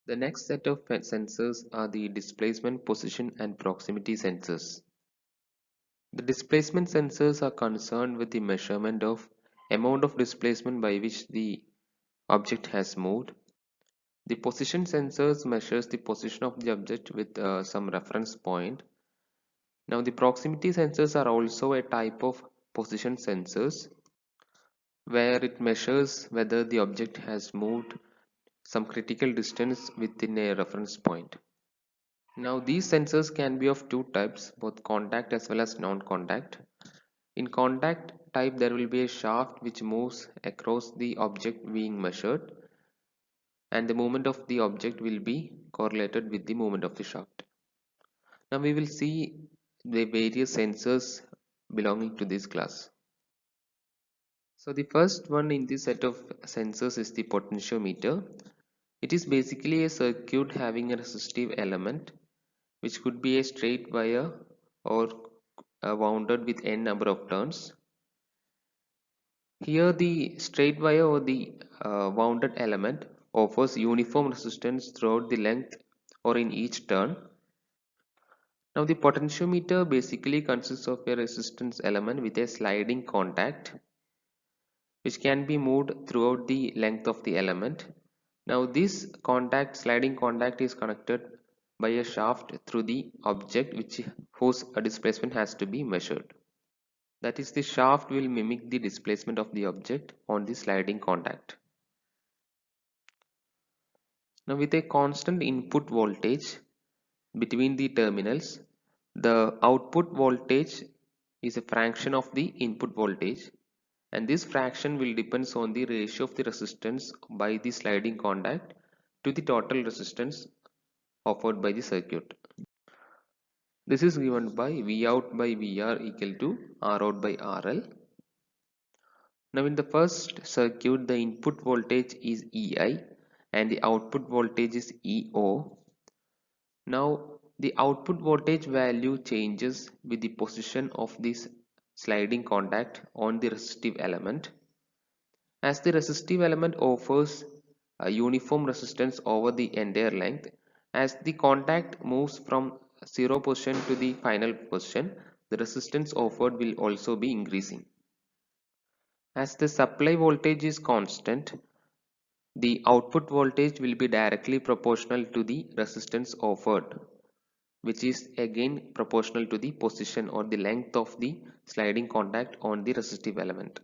The next set of sensors are the displacement, position, and proximity sensors. The displacement sensors are concerned with the measurement of amount of displacement by which the object has moved. The position sensors measures the position of the object with some reference point. Now the proximity sensors are also a type of position sensors where it measures whether the object has moved some critical distance within a reference point. Now these sensors can be of two types, both contact as well as non-contact. In contact type there will be a shaft which moves across the object being measured, and the movement of the object will be correlated with the movement of the shaft. Now we will see the various sensors belonging to this class. So the first one in this set of sensors is the potentiometer. It is basically a circuit having a resistive element which could be a straight wire or wounded with n number of turns. Here the straight wire or the wounded element offers uniform resistance throughout the length or in each turn. Now the potentiometer basically consists of a resistance element with a sliding contact which can be moved throughout the length of the element. Now this sliding contact is connected by a shaft through the object whose displacement has to be measured. That is, the shaft will mimic the displacement of the object on the sliding contact. Now with a constant input voltage between the terminals, the output voltage is a fraction of the input voltage, and this fraction will depends on the ratio of the resistance by the sliding contact to the total resistance offered by the circuit. This is given by V out by VR equal to R out by RL. Now in the first circuit, the input voltage is EI and the output voltage is EO. Now the output voltage value changes with the position of this sliding contact on the resistive element. As the resistive element offers a uniform resistance over the entire length, as the contact moves from 0 position to the final position, the resistance offered will also be increasing. As the supply voltage is constant, the output voltage will be directly proportional to the resistance offered, which is again proportional to the position or the length of the sliding contact on the resistive element.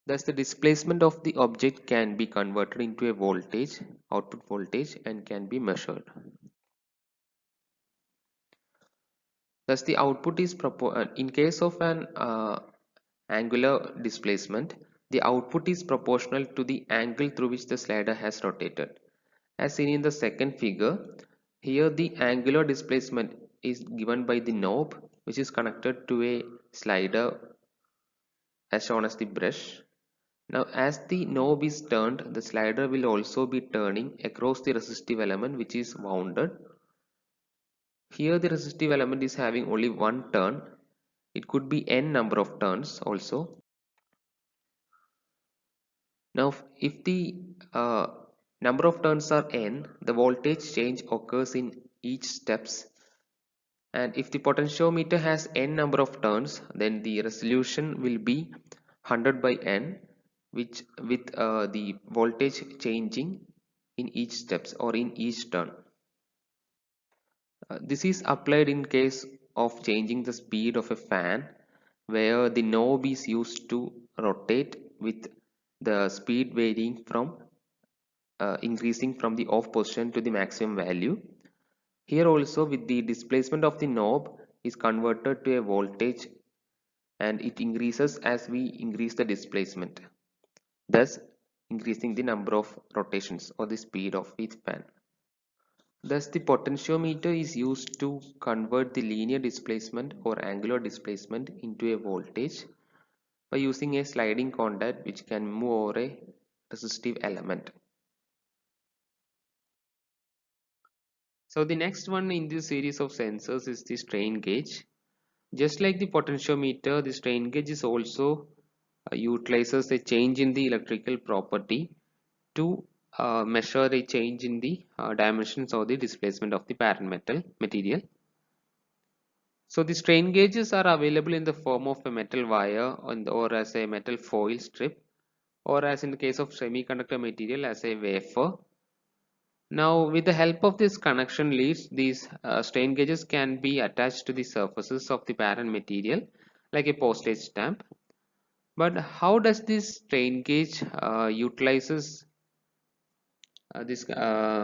Thus, the displacement of the object can be converted into a voltage, output voltage, and can be measured. Thus, the output is in case of an angular displacement, the output is proportional to the angle through which the slider has rotated. As seen in the second figure, here the angular displacement is given by the knob which is connected to a slider as shown as the brush. Now as the knob is turned, the slider will also be turning across the resistive element which is wounded. Here the resistive element is having only one turn. It could be n number of turns also. Now if the number of turns are n, the voltage change occurs in each steps, and if the potentiometer has n number of turns, then the resolution will be 100 by n, which with the voltage changing in each steps or in each turn. This is applied in case of changing the speed of a fan, where the knob is used to rotate with the speed varying from increasing from the off position to the maximum value. Here also with the displacement of the knob is converted to a voltage, and it increases as we increase the displacement, thus increasing the number of rotations or the speed of each fan. Thus the potentiometer is used to convert the linear displacement or angular displacement into a voltage by using a sliding contact which can move over a resistive element. So the next one in this series of sensors is the strain gauge. Just like the potentiometer, the strain gauge is also utilizes a change in the electrical property to measure a change in the dimensions or the displacement of the parent material. So the strain gauges are available in the form of a metal wire or as a metal foil strip, or as in the case of semiconductor material as a wafer. Now with the help of this connection leads, these strain gauges can be attached to the surfaces of the parent material like a postage stamp. But how does this strain gauge utilizes this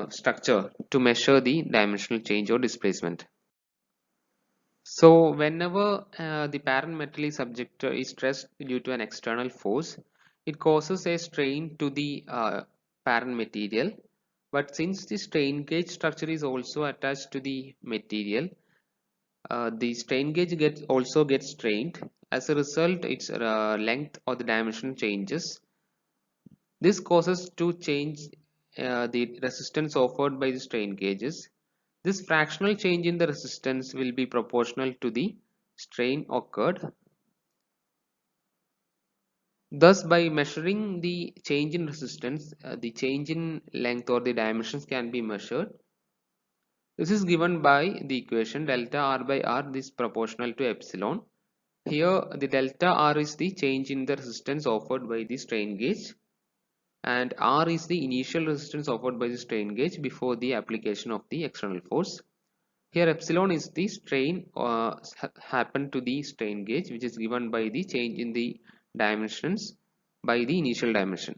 structure to measure the dimensional change or displacement? So whenever the parent metal is is stressed due to an external force, it causes a strain to the parent material. But since the strain gauge structure is also attached to the material, the strain gauge also gets strained. As a result, its length or the dimension changes. This causes to change the resistance offered by the strain gauges. This fractional change in the resistance will be proportional to the strain occurred. Thus, by measuring the change in resistance, the change in length or the dimensions can be measured. This is given by the equation delta R by R is proportional to epsilon. Here, the delta R is the change in the resistance offered by the strain gauge, and R is the initial resistance offered by the strain gauge before the application of the external force. Here epsilon is the strain happened to the strain gauge, which is given by the change in the dimensions by the initial dimension.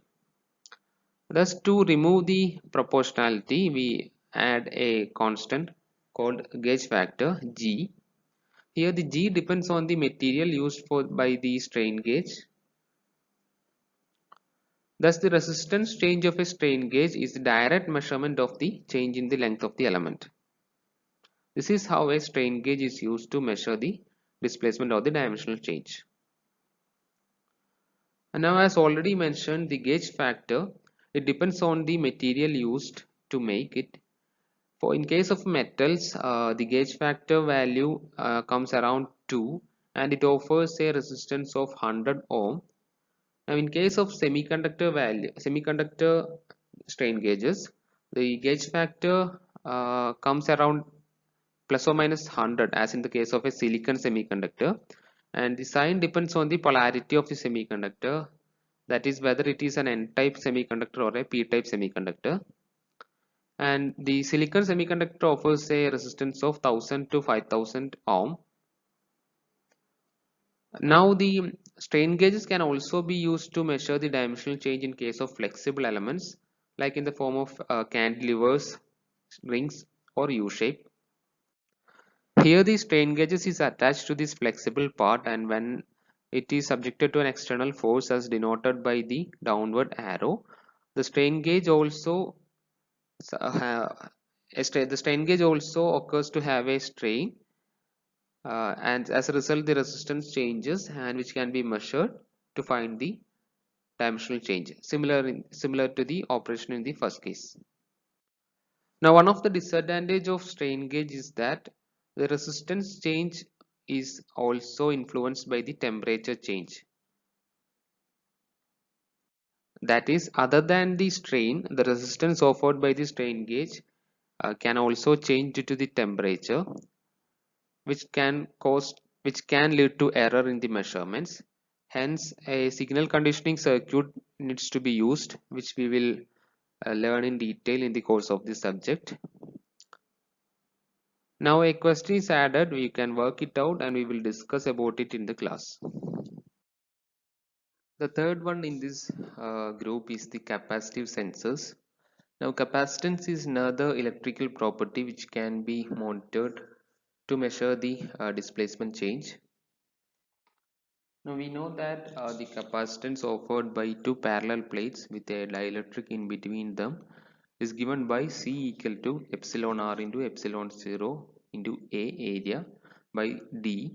Thus, to remove the proportionality, we add a constant called gauge factor G. Here the G depends on the material used by the strain gauge. Thus, the resistance change of a strain gauge is the direct measurement of the change in the length of the element. This is how a strain gauge is used to measure the displacement or the dimensional change. And now, as already mentioned, the gauge factor, it depends on the material used to make it. For in case of metals, the gauge factor value comes around 2, and it offers a resistance of 100 ohm. Now in case of semiconductor strain gauges, the gauge factor comes around plus or minus 100 as in the case of a silicon semiconductor, and the sign depends on the polarity of the semiconductor, that is whether it is an n-type semiconductor or a p-type semiconductor. And the silicon semiconductor offers a resistance of 1000 to 5000 ohm. Now the strain gauges can also be used to measure the dimensional change in case of flexible elements, like in the form of cantilevers, rings, or U-shape. Here the strain gauges is attached to this flexible part, and when it is subjected to an external force as denoted by the downward arrow, the strain gauge also the strain gauge also occurs to have a strain, and as a result the resistance changes, and which can be measured to find the dimensional change, similar to the operation in the first case. Now one of the disadvantage of strain gauge is that the resistance change is also influenced by the temperature change. That is, other than the strain, the resistance offered by the strain gauge can also change due to the temperature, which can lead to error in the measurements. Hence, a signal conditioning circuit needs to be used, which we will learn in detail in the course of this subject. Now a question is added, we can work it out and we will discuss about it in the class. The third one in this group is the capacitive sensors. Now capacitance is another electrical property which can be monitored to measure the displacement change. Now we know that the capacitance offered by two parallel plates with a dielectric in between them is given by C equal to epsilon r into epsilon 0 into A area by D,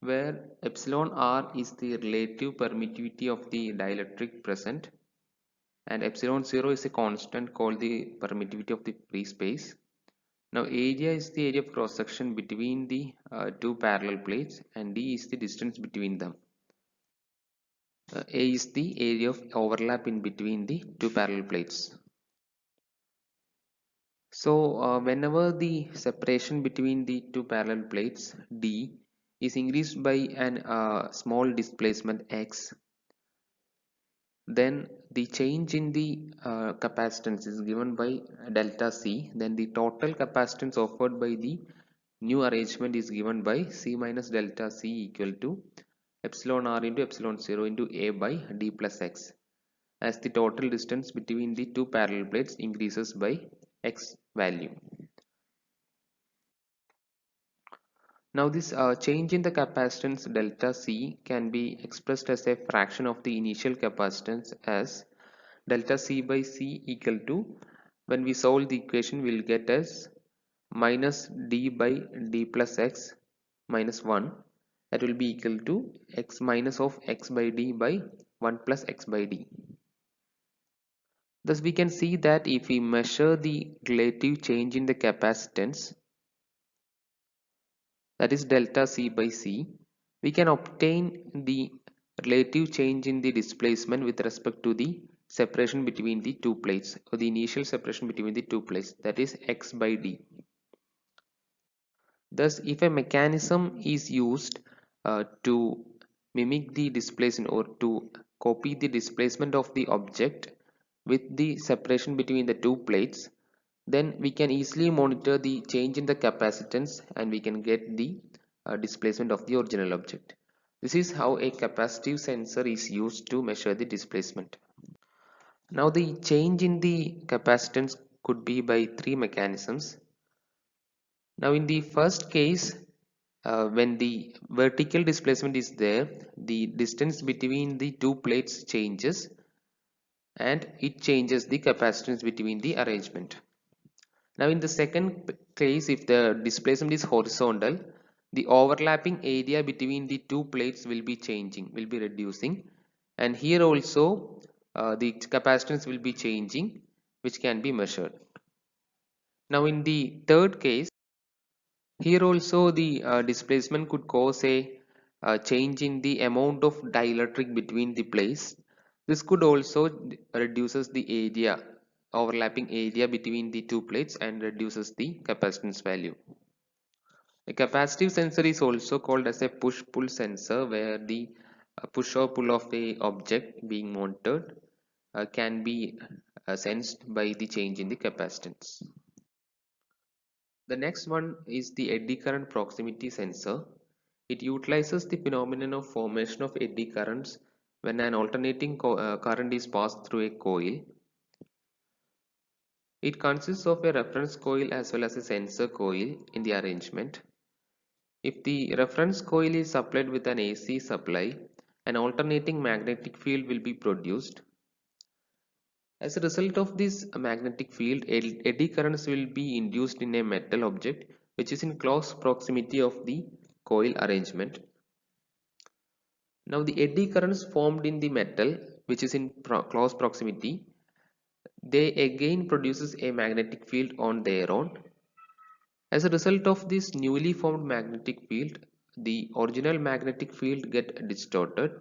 where epsilon r is the relative permittivity of the dielectric present, and epsilon 0 is a constant called the permittivity of the free space. Now area is the area of cross section between the two parallel plates, and D is the distance between them. A is the area of overlap in between the two parallel plates. So whenever the separation between the two parallel plates D is increased by an small displacement x, then the change in the capacitance is given by delta C. Then the total capacitance offered by the new arrangement is given by C minus delta C equal to epsilon r into epsilon 0 into A by D plus x, as the total distance between the two parallel plates increases by x value. Now this change in the capacitance delta C can be expressed as a fraction of the initial capacitance as delta C by C equal to, when we solve the equation we'll get as minus D by D plus x minus 1, that will be equal to x minus of x by D by 1 plus x by D. Thus we can see that if we measure the relative change in the capacitance, that is delta C by C, we can obtain the relative change in the displacement with respect to the separation between the two plates, or the initial separation between the two plates, that is x by D. Thus if a mechanism is used to mimic the displacement or to copy the displacement of the object with the separation between the two plates, then we can easily monitor the change in the capacitance and we can get the displacement of the original object. This is how a capacitive sensor is used to measure the displacement. Now the change in the capacitance could be by three mechanisms. Now in the first case, when the vertical displacement is there, the distance between the two plates changes and it changes the capacitance between the arrangement. Now in the second case, if the displacement is horizontal, the overlapping area between the two plates will be changing, will be reducing, and here also the capacitance will be changing, which can be measured. Now in the third case, here also the displacement could cause a change in the amount of dielectric between the plates. This could also reduces the area, overlapping area between the two plates, and reduces the capacitance value. A capacitive sensor is also called as a push-pull sensor, where the push or pull of a object being monitored can be sensed by the change in the capacitance. The next one is the eddy current proximity sensor. It utilizes the phenomenon of formation of eddy currents when an alternating current is passed through a coil. It consists of a reference coil as well as a sensor coil in the arrangement. If the reference coil is supplied with an AC supply, an alternating magnetic field will be produced. As a result of this magnetic field, eddy currents will be induced in a metal object which is in close proximity of the coil arrangement. Now the eddy currents formed in the metal which is in close proximity, they again produces a magnetic field on their own. As a result of this newly formed magnetic field, the original magnetic field get distorted.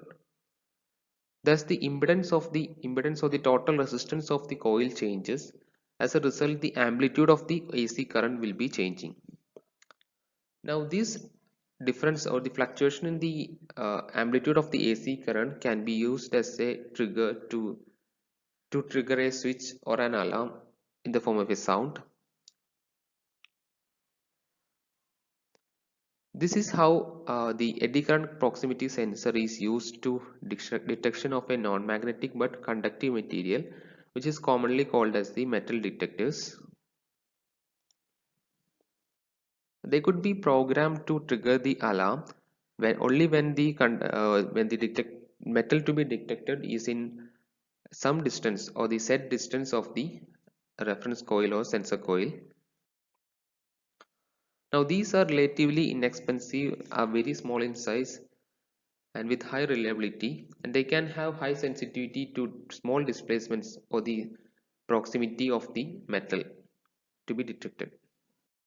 Thus the impedance of the total resistance of the coil changes. As a result, the amplitude of the AC current will be changing. Now this difference or the fluctuation in the amplitude of the AC current can be used as a trigger to trigger a switch or an alarm in the form of a sound. This is how the eddy current proximity sensor is used to detection of a non-magnetic but conductive material, which is commonly called as the metal detectors. They could be programmed to trigger the alarm only when the metal to be detected is in some distance or the set distance of the reference coil or sensor coil. Now these are relatively inexpensive, are very small in size and with high reliability, and they can have high sensitivity to small displacements or the proximity of the metal to be detected.